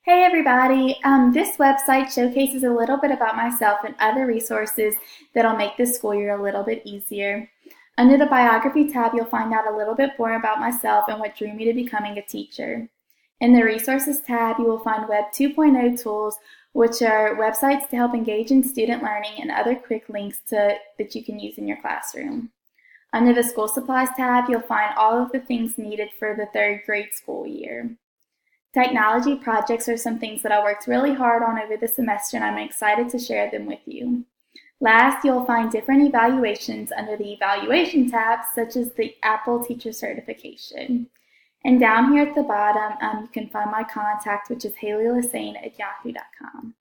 Hey everybody! This website showcases a little bit about myself and other resources that'll make this school year a little bit easier. Under the biography tab, you'll find out a little bit more about myself and what drew me to becoming a teacher. In the resources tab, you will find Web 2.0 tools, which are websites to help engage in student learning and other quick links that you can use in your classroom. Under the school supplies tab, you'll find all of the things needed for the third grade school year. Technology projects are some things that I worked really hard on over the semester, and I'm excited to share them with you. Last, you'll find different evaluations under the Evaluation tab, such as the Apple Teacher Certification. And down here at the bottom, you can find my contact, which is haleylassane@yahoo.com.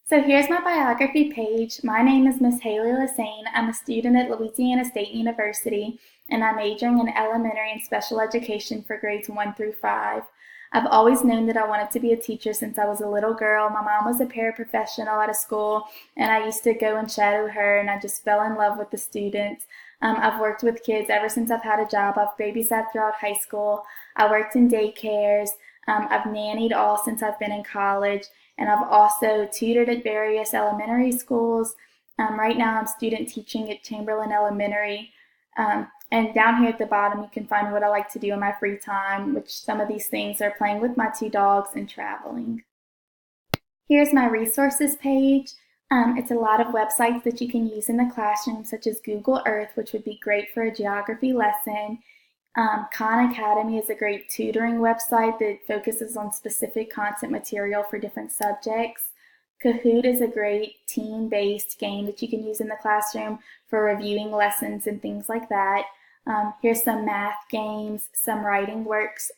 So here's my biography page. My name is Miss Haley Lassane. I'm a student at Louisiana State University, and I'm majoring in elementary and special education for grades 1 through 5. I've always known that I wanted to be a teacher since I was a little girl. My mom was a paraprofessional at a school, and I used to go and shadow her, and I just fell in love with the students. I've worked with kids ever since I've had a job. I've babysat throughout high school. I worked in daycares. I've nannied all since I've been in college, and I've also tutored at various elementary schools. Right now I'm student teaching at Chamberlain Elementary. And down here at the bottom, you can find what I like to do in my free time, which some of these things are playing with my 2 dogs and traveling. Here's my resources page. It's a lot of websites that you can use in the classroom, such as Google Earth, which would be great for a geography lesson. Khan Academy is a great tutoring website that focuses on specific content material for different subjects. Kahoot is a great team-based game that you can use in the classroom for reviewing lessons and things like that. Here's some math games, some writing workshops,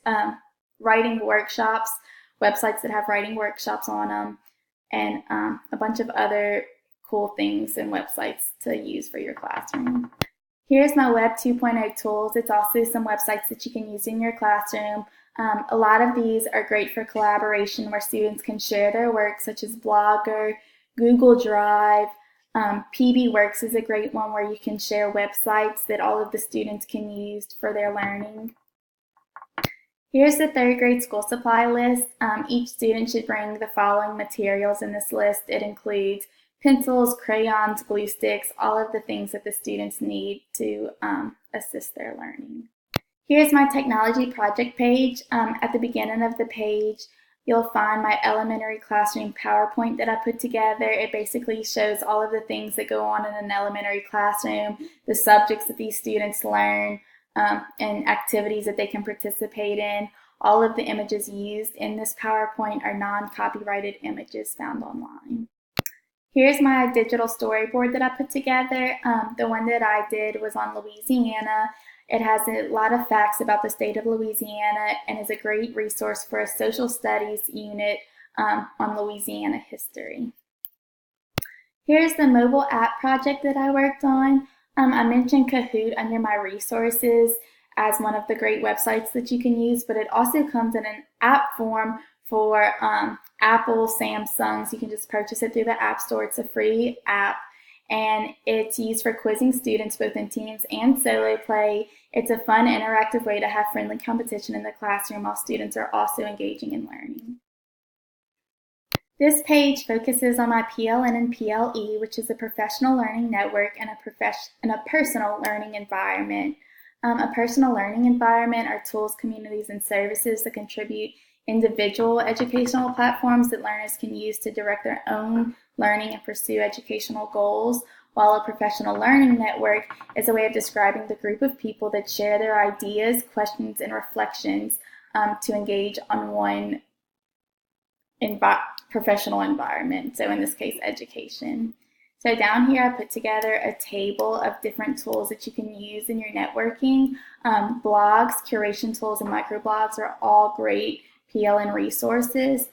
websites that have writing workshops on them, and a bunch of other cool things and websites to use for your classroom. Here's my Web 2.0 tools. It's also some websites that you can use in your classroom. A lot of these are great for collaboration where students can share their work, such as Blogger, Google Drive. PBWorks is a great one where you can share websites that all of the students can use for their learning. Here's the third grade school supply list. Each student should bring the following materials in this list. It includes pencils, crayons, glue sticks, all of the things that the students need to assist their learning. Here's my technology project page. At the beginning of the page, you'll find my elementary classroom PowerPoint that I put together. It basically shows all of the things that go on in an elementary classroom, the subjects that these students learn, and activities that they can participate in. All of the images used in this PowerPoint are non-copyrighted images found online. Here's my digital storyboard that I put together. The one that I did was on Louisiana. It has a lot of facts about the state of Louisiana and is a great resource for a social studies unit on Louisiana history. Here's the mobile app project that I worked on. I mentioned Kahoot under my resources as one of the great websites that you can use, but it also comes in an app form for Apple, Samsung, so you can just purchase it through the App Store. It's a free app, and it's used for quizzing students both in teams and solo play. It's a fun, interactive way to have friendly competition in the classroom while students are also engaging in learning. This page focuses on my PLN and PLE, which is a professional learning network and a personal learning environment. A personal learning environment are tools, communities, and services that contribute individual educational platforms that learners can use to direct their own learning and pursue educational goals, while a professional learning network is a way of describing the group of people that share their ideas, questions, and reflections to engage on one professional environment, so in this case, education. So down here, I put together a table of different tools that you can use in your networking. Blogs, curation tools, and microblogs are all great PLN resources.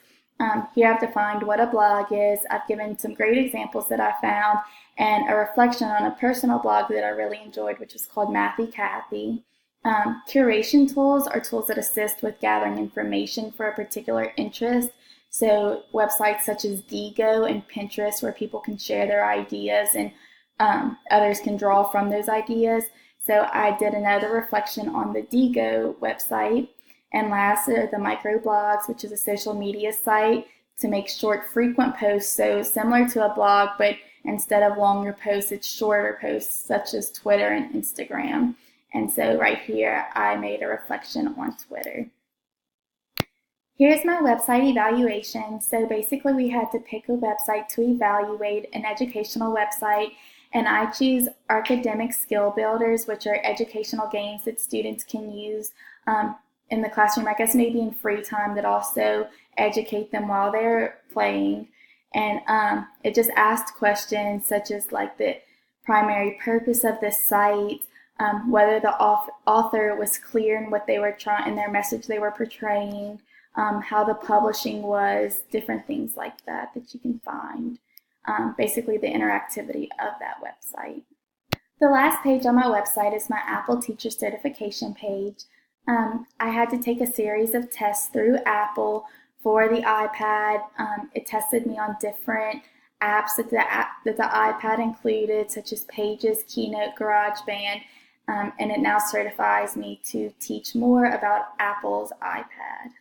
Here I have defined what a blog is. I've given some great examples that I found and a reflection on a personal blog that I really enjoyed, which is called Mathy Cathy. Curation tools are tools that assist with gathering information for a particular interest. So websites such as Diigo and Pinterest, where people can share their ideas and others can draw from those ideas. So I did another reflection on the Diigo website. And last are the microblogs, which is a social media site to make short, frequent posts. So similar to a blog, but instead of longer posts, it's shorter posts, such as Twitter and Instagram. And so right here, I made a reflection on Twitter. Here's my website evaluation. So basically we had to pick a website to evaluate, an educational website, and I choose academic skill builders, which are educational games that students can use in the classroom, I guess maybe in free time, that also educate them while they're playing. And it just asked questions such as like the primary purpose of the site, whether the author was clear in what they were trying, in their message they were portraying, how the publishing was, different things like that you can find. Basically the interactivity of that website. The last page on my website is my Apple Teacher Certification page. I had to take a series of tests through Apple for the iPad. It tested me on different apps that the iPad included, such as Pages, Keynote, GarageBand, and it now certifies me to teach more about Apple's iPad.